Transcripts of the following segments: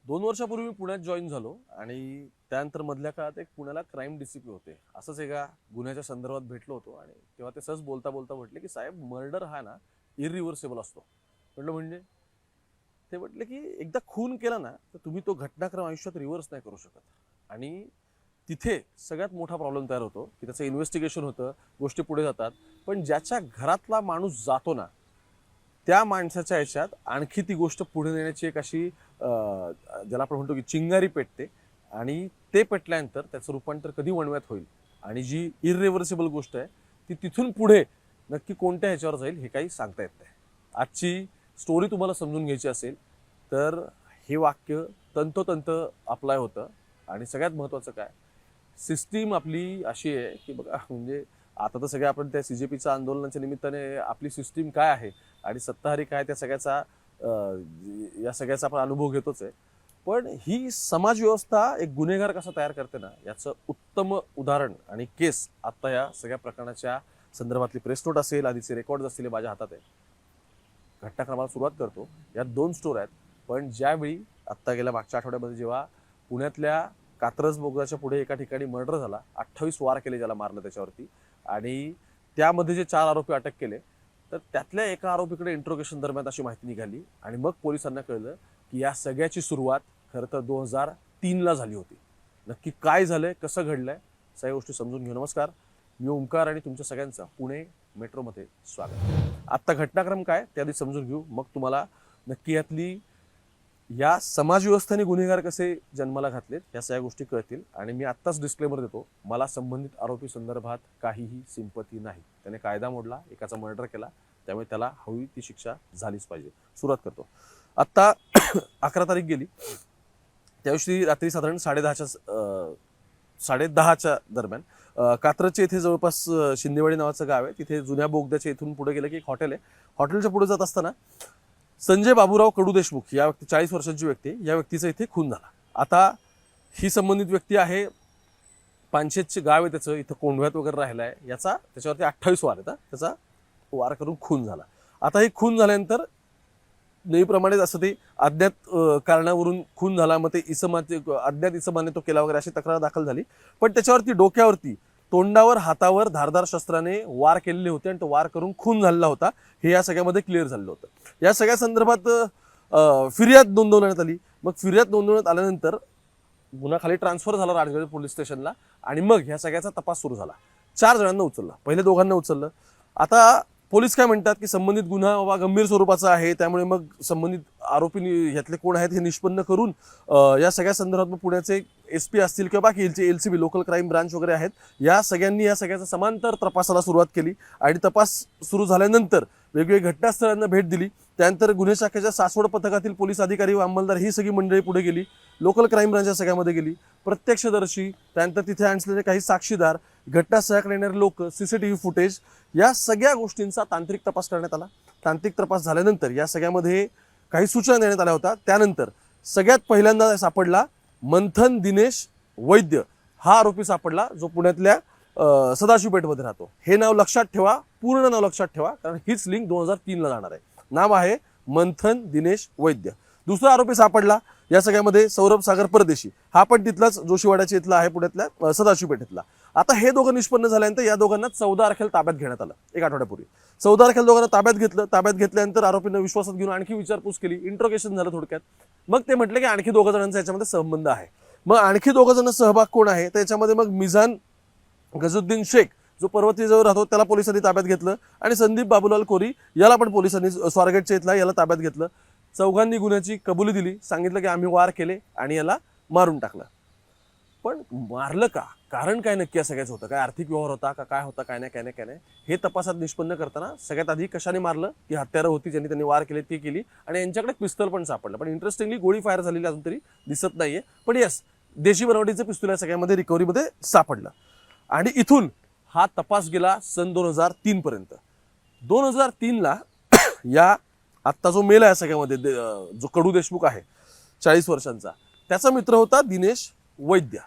2 वर्षापूर्वी मी पुण्यात जॉईन झालो आणि त्यानंतर मधल्या काळात एक पुण्याला क्राईम डीसीपी होते. असंच एका गुन्ह्याच्या संदर्भात भेटलो होतो आणि तेव्हा ते सहज बोलता बोलता म्हटले की साहेब मर्डर हा ना इरिव्हर्सेबल असतो. म्हटलं म्हणजे? ते म्हटले की एकदा खून केला ना तर तुम्ही तो घटनाक्रम आयुष्यात रिव्हर्स नाही करू शकत. आणि तिथे सगळ्यात मोठा प्रॉब्लेम तयार होतो की त्याचं इन्व्हेस्टिगेशन होतं, गोष्टी पुढे जातात, पण ज्याच्या घरातला माणूस जातो ना त्या माणसाच्या ह्याच्यात आणखी ती गोष्ट पुढे नेण्याची एक अशी ज्याला आपण म्हणतो की चिंगारी पेटते आणि ते पेटल्यानंतर त्याचं रूपांतर कधी वणव्यात होईल आणि जी इरिव्हर्सिबल गोष्ट आहे ती तिथून पुढे नक्की कोणत्या ह्याच्यावर जाईल हे काही सांगता येत नाही. आजची स्टोरी तुम्हाला समजून घ्यायची असेल तर हे वाक्य तंतोतंत अप्लाय होतं. आणि सगळ्यात महत्त्वाचं काय, सिस्टीम आपली अशी आहे की बघा म्हणजे आता तर सगळे आपण त्या CJPच्या आंदोलनाच्या निमित्ताने आपली सिस्टीम काय आहे आणि सत्ताधारी काय त्या सगळ्याचा या सगळ्याचा आपण अनुभव घेतोच आहे. पण ही समाज व्यवस्था एक गुन्हेगार कसा तयार करते ना याचं उत्तम उदाहरण आणि केस आता या सगळ्या प्रकरणाच्या संदर्भातली प्रेस नोट असेल, आधीचे रेकॉर्ड असतील, माझ्या हातात आहे. घटनाक्रमाला सुरुवात करतो. यात 2 स्टोर आहेत. पण ज्यावेळी आत्ता गेल्या मागच्या आठवड्यामध्ये जेव्हा पुण्यातल्या कात्रज बोगद्याच्या पुढे एका ठिकाणी मर्डर झाला, 28 वार केले ज्याला मारलं त्याच्यावरती, आणि त्यामध्ये जे 4 आरोपी अटक केले तर त्यातल्या एका आरोपीकडे इंट्रोगेशन दरम्यान अशी माहिती निघाली आणि मग पोलिसांना कळलं की या सगळ्याची सुरुवात खरं तर 2003ला झाली होती. नक्की काय झालंय, कसं घडलंय, सगळ्या गोष्टी समजून घेऊ. नमस्कार, मी ओंकार आणि तुमच्या सगळ्यांचं पुणे मेट्रोमध्ये स्वागत. आत्ता घटनाक्रम काय ते आधी समजून घेऊ, मग तुम्हाला नक्की यातली या समाजव्यवस्थेने गुन्हेगार कसे जन्माला घातलेत या सगळ्या गोष्टी कळतील. आणि मी आत्ताच डिस्क्लेमर देतो, मला संबंधित आरोपी संदर्भात काहीही सिंपती नाही. त्याने कायदा मोडला, एकाचा मर्डर केला, त्यामुळे त्याला हवी ती शिक्षा झालीच पाहिजे. सुरुवात करतो. आत्ता 11 तारीख गेली, त्यादिवशी रात्री साधारण 10:30च्या दरम्यान कात्रजच्या इथे जवळपास शिंदेवाडी नावाचं गाव आहे. तिथे जुन्या बोगद्याच्या इथून पुढे गेलं की एक हॉटेल आहे. हॉटेलच्या पुढे जात असताना संजय बाबूराव कडू देशमुख या व्यक्ती, 40 वर्षांची व्यक्ती, या व्यक्तीचा इथे खून झाला. आता ही संबंधित व्यक्ती आहे, पानशेतचे गाव आहे त्याचं, इथं कोंढव्यात वगैरे राहिला आहे. याचा त्याच्यावरती 28 वार आहेत. त्याचा वार करून खून झाला. आता हे खून झाल्यानंतर नेहमीप्रमाणेच असं ते अज्ञात कारणावरून खून झाला, मग ते अज्ञात इसमाने तो केला वगैरे अशी तक्रार दाखल झाली. पण त्याच्यावरती डोक्यावरती, तोंडावर, हातावर धारदार शस्त्राने वार केलेले होते आणि तो वार करून खून झालेला होता हे या सगळ्यामध्ये क्लिअर झालेलं होतं. या सगळ्या संदर्भात फिर्याद नोंदवण्यात आली. मग फिर्याद नोंदवण्यात आल्यानंतर गुन्हा खाली ट्रान्सफर झाला राजगड पोलीस स्टेशनला आणि मग ह्या सगळ्याचा तपास सुरू झाला. 4 जणांना उचलला, पहिले 2घांना उचललं. आता पोलीस काय म्हणतात की संबंधित गुन्हा बाबा गंभीर स्वरूपाचा आहे, त्यामुळे मग संबंधित आरोपी ह्यातले कोण आहेत हे निष्पन्न करून या सगळ्या संदर्भात पुण्याचे SP असतील किंवा बाकी LCB लोकल क्राईम ब्रांच वगैरे आहेत, या सगळ्यांनी या सगळ्याचा समांतर तपासाला सुरुवात केली. आणि तपास सुरू झाल्यानंतर वेगवेगळ्या घटनास्थळांना भेट दिली. त्यानंतर गुन्हे शाखेच्या सासवड पथकातील पोलीस अधिकारी व अंमलदार ही सगळी मंडळी पुढे गेली. लोकल क्राईम ब्रांच या सगळ्यामध्ये गेली. प्रत्यक्षदर्शी, त्यानंतर तिथे आणलेले काही साक्षीदार, घटनास्थळाकडे येणारे लोक, CCTV फुटेज, या सगळ्या गोष्टींचा तांत्रिक तपास करण्यात आला. तांत्रिक तपास झाल्यानंतर या सगळ्यामध्ये काही सूचना देण्यात आल्या होत्या. त्यानंतर सगळ्यात पहिल्यांदा सापडला मंथन दिनेश वैद्य हा आरोपी सापडला, जो पुण्यातल्या सदाशिव पेठमध्ये राहतो. हे नाव लक्षात ठेवा, पूर्ण नाव लक्षात ठेवा, कारण हीच लिंक 2003ला जाणार आहे. नाव आहे मंथन दिनेश वैद्य. दुसरा आरोपी सापडला या सगळ्यामध्ये सौरभ सागर परदेशी, हा पण तिथलाच जोशीवाड्याच्या इथला आहे, पुण्यातल्या सदाशिव पेठेतला. आता हे दोघं निष्पन्न झाल्यानंतर या दोघांना 14 तारखेला ताब्यात घेण्यात आलं, एक आठवड्यापूर्वी. 14 तारखेला दोघांना ताब्यात घेतलं. ताब्यात घेतल्यानंतर आरोपींना विश्वासात घेऊन आणखी विचारपूस केली, इंट्रोगेशन झालं थोडक्यात. मग ते म्हटले की आणखी 2 जणांचा याच्यामध्ये संबंध आहे. मग आणखी 2 जण सहभाग कोण आहे त्याच्यामध्ये, मग मिझान गजुद्दीन शेख जो पर्वतीजवळ राहतो त्याला पोलिसांनी ताब्यात घेतलं आणि संदीप बाबूलाल कोरी याला पण पोलिसांनी स्वारगेटच्या इथला याला ताब्यात घेतलं. चौघांनी गुन्ह्याची कबुली दिली, सांगितलं की आम्ही वार केले आणि याला मारून टाकलं. पण मारलं का, कारण काय नक्की या सगळ्याच होतं, काय आर्थिक व्यवहार होता का, काय होता, काय नाही, हे तपासात निष्पन्न करताना सगळ्यात आधी कशाने मारलं, की हत्यारं होती ज्यांनी त्यांनी वार केले ती केली, आणि यांच्याकडे पिस्तल पण सापडलं. पण इंटरेस्टिंगली गोळी फायर झालेली अजून तरी दिसत नाहीये. पण यस, देशी बनावटीचं पिस्तूल या सगळ्यामध्ये रिकव्हरीमध्ये सापडलं. आणि इथून हा तपास गेला सन 2003 पर्यंत. 2003ला या आत्ता जो मेला या सगळ्यामध्ये जो कडू देशमुख आहे 40 वर्षांचा, त्याचा मित्र होता दिनेश वैद्य.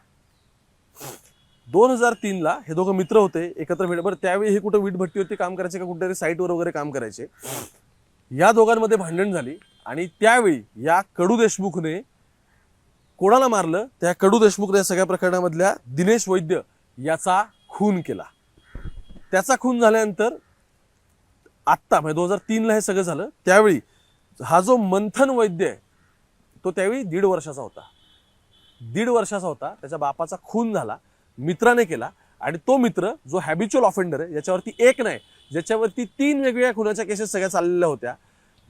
2003ला हे दोघं मित्र होते, एकत्र भेट. बरं, त्यावेळी हे कुठं वीटभट्टीवरती काम करायचे का कुठेतरी साईटवर वगैरे काम करायचे. या दोघांमध्ये भांडण झाली आणि त्यावेळी या कडू देशमुखने कोणाला मारलं? त्या कडू देशमुखने या सगळ्या प्रकरणामधल्या दिनेश वैद्य याचा खून केला. त्याचा खून झाल्यानंतर आत्ता म्हणजे 2003ला हे सगळं झालं. त्यावेळी हा जो मंथन वैद्य आहे तो त्यावेळी 1.5 वर्षाचा होता. 1.5 वर्षाचा होता. त्याच्या बापाचा खून झाला, मित्राने केला. आणि तो मित्र जो हॅबिच्युअल ऑफेंडर आहे, ज्याच्यावरती एक नाही, ज्याच्यावरती 3 वेगवेगळ्या खुनाच्या केसेस सगळ्या चाललेल्या होत्या,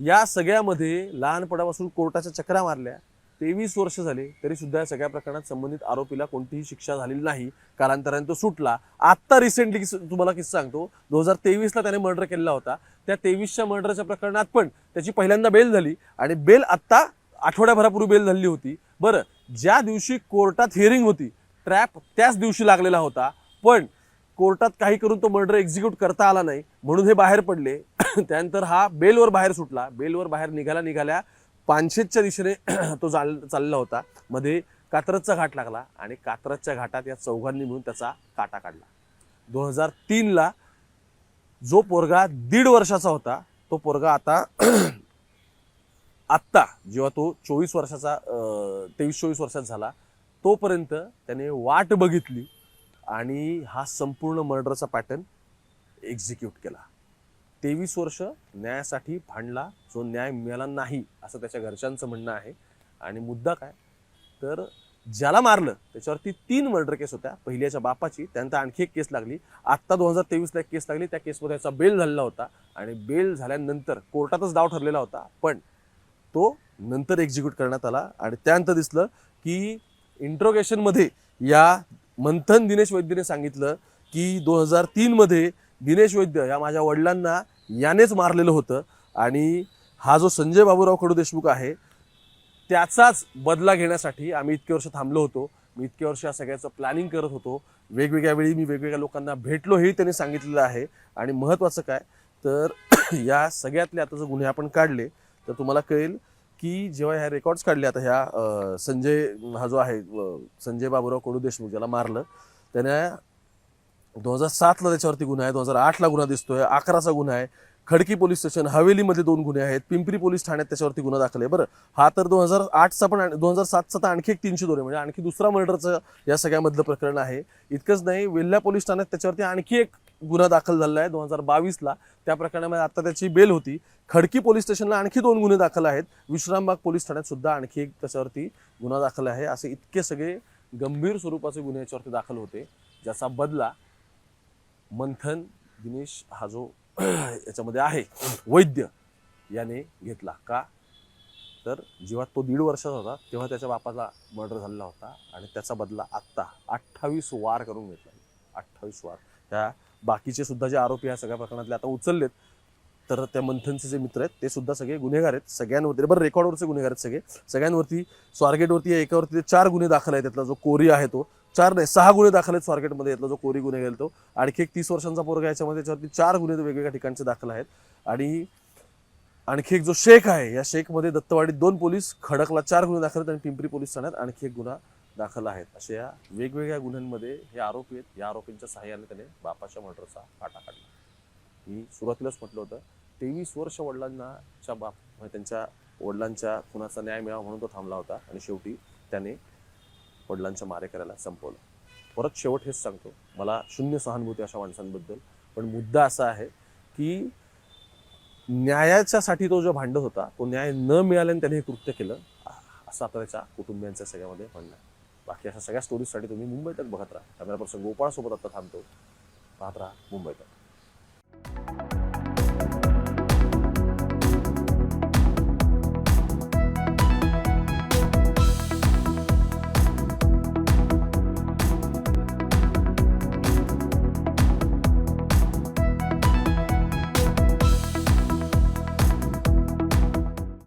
या सगळ्यामध्ये लहानपणापासून कोर्टाच्या चक्रा मारल्या. 23 वर्ष झाले तरी सुद्धा या सगळ्या प्रकरणात संबंधित आरोपीला कोणतीही शिक्षा झालेली नाही. कालांतराने तो सुटला. आत्ता रिसेंटली तुम्हाला किस्सा सांगतो, 2023ला त्याने मर्डर केलेला होता. त्या 23च्या मर्डरच्या प्रकरणात पण त्याची पहिल्यांदा बेल झाली आणि बेल आत्ता आठवड्याभरापूर्वी बेल झाली होती. बरं, ज्या दिवशी कोर्टात हिअरिंग होती ट्रॅप त्याच दिवशी लागलेला होता, पण कोर्टात काही करून तो मर्डर एक्झिक्यूट करता आला नाही म्हणून हे बाहेर पडले. त्यानंतर हा बेलवर बाहेर सुटला. बेलवर बाहेर निघाल्या पानशेतच्या दिशेने तो चाललेला होता. मध्ये कात्रजचा घाट लागला आणि कात्रजच्या घाटात या चौघांनी मिळून त्याचा काटा काढला. 2003ला जो पोरगा 1.5 वर्षाचा होता तो पोरगा आत्ता जेव्हा तो 23-24 वर्षाचा झाला तोपर्यंत त्याने वाट बघितली आणि हा संपूर्ण मर्डरचा पॅटर्न एक्झिक्यूट केला. 23 वर्ष न्यायासाठी भांडला, जो न्याय मिळाला नाही असं त्याच्या घरच्यांचं म्हणणं आहे. आणि मुद्दा काय तर ज्याला मारलं त्याच्यावरती 3 मर्डर केस होत्या. पहिल्याच्या बापाची, त्यानंतर आणखी एक केस लागली. आत्ता 2023ला एक केस लागली. त्या केसमध्ये त्याचा बेल झालेला होता आणि बेल झाल्यानंतर कोर्टातच डाव ठरलेला होता, पण तो नंतर एक्झिक्यूट करण्यात आला. आणि त्यानंतर दिसलं की इंट्रोगेशनमध्ये या मंथन दिनेश वैद्यने सांगितलं की 2003मध्ये दिनेश वैद्य या माझ्या वडिलांना यानेच मारलेलं होतं आणि हा जो संजय बाबूराव कडू देशमुख आहे त्याचाच बदला घेण्यासाठी आम्ही इतके वर्ष थांबलो होतो. मी इतके वर्ष या सगळ्याचं प्लॅनिंग करत होतो. वेगवेगळ्या वेळी मी वेगवेगळ्या लोकांना भेटलो हेही त्यांनी सांगितलेलं आहे. आणि महत्त्वाचं काय तर या सगळ्यातले आता जर गुन्हे आपण काढले तर तुम्हाला कळेल की जेव्हा ह्या रेकॉर्ड्स काढले आता ह्या संजय हा जो आहे संजय बाबूराव कडू देशमुख ज्याला मारलं त्याने 2007ला त्याच्यावरती गुन्हा आहे, 2008ला गुन्हा दिसतोय, 11चा गुन्हा आहे, खडकी पोलीस स्टेशन हवेलीमध्ये 2 गुन्हे आहेत, पिंपरी पोलीस ठाण्यात त्याच्यावरती गुन्हा दाखल आहे. बरं, हा तर 2008चा पण 2007चा तर आणखी एक 302 आहे, म्हणजे आणखी दुसरा मर्डरचं या सगळ्यामधलं प्रकरण आहे. इतकंच नाही, वेल्हा पोलीस ठाण्यात त्याच्यावरती आणखी एक गुन्हा दाखल झालेला आहे 2022ला. त्या प्रकरणामध्ये आता त्याची बेल होती. खडकी पोलीस स्टेशनला आणखी 2 गुन्हे दाखल आहेत. विश्रामबाग पोलीस ठाण्यात सुद्धा आणखी एक त्याच्यावरती गुन्हा दाखल आहे. असे इतके सगळे गंभीर स्वरूपाचे गुन्हे याच्यावरती दाखल होते, ज्याचा बदला मंथन दिनेश हा जो याच्यामध्ये आहे वैद्य याने घेतला. का तर जेव्हा तो 1.5 वर्षाचा होता तेव्हा त्याच्या बापाचा मर्डर झालेला होता आणि त्याचा बदला आत्ता 28 वार करून घेतला. 28 वार. त्या बाकीचे सुद्धा जे आरोपी या सगळ्या प्रकरणातले आता उचललेत तर त्या मंथनचे जे मित्र आहेत ते सुद्धा सगळे गुन्हेगार आहेत. सगळ्यांवरती बरं रेकॉर्डवरचे गुन्हेगार आहेत सगळ्यांवरती. स्वारगेटवरती एकावरती 4 गुन्हे दाखल आहेत. त्यातला जो कोरी आहे तो 4 नाही 6 गुन्हे दाखल आहेत स्वारगेटमध्ये. यातला जो कोरी गुन्हे गेला तो आणखी एक 30 वर्षांचा पोरगा याच्यामध्ये त्याच्यावरती 4 गुन्हे वेगवेगळ्या ठिकाणचे दाखल आहेत. आणि आणखी एक जो शेख आहे या शेखमध्ये दत्तवाडीत 2 पोलीस, खडकला 4 गुन्हे दाखल आहेत आणि पिंपरी पोलीस ठाण्यात आणखी एक गुन्हा दाखल आहेत. अशा या वेगवेगळ्या गुन्ह्यांमध्ये हे आरोपी आहेत. या आरोपींच्या सहाय्याने त्याने बापाच्या मर्डरचा काटा काढला. मी सुरुवातीलाच म्हटलं होतं 23 वर्ष वडिलांच्या त्यांच्या वडिलांच्या खुनाचा न्याय मिळावा म्हणून तो थांबला होता आणि शेवटी त्याने वडिलांच्या मारेकऱ्याला संपवलं. परत शेवट हेच सांगतो, मला शून्य सहानुभूती अशा माणसांबद्दल, पण मुद्दा असा आहे की न्यायाच्यासाठी तो जो भांडत होता तो न्याय न मिळाल्याने त्याने हे कृत्य केलं असं आता त्याच्या कुटुंबियांच्या सगळ्यामध्ये म्हणणं आहे. बाकी अशा सगळ्या स्टोरीजसाठी तुम्ही मुंबई तक बघत राहा. कॅमेरा पर्सन गोपाळ सोबत आता थांबतो. पाहत राहा मुंबई तक.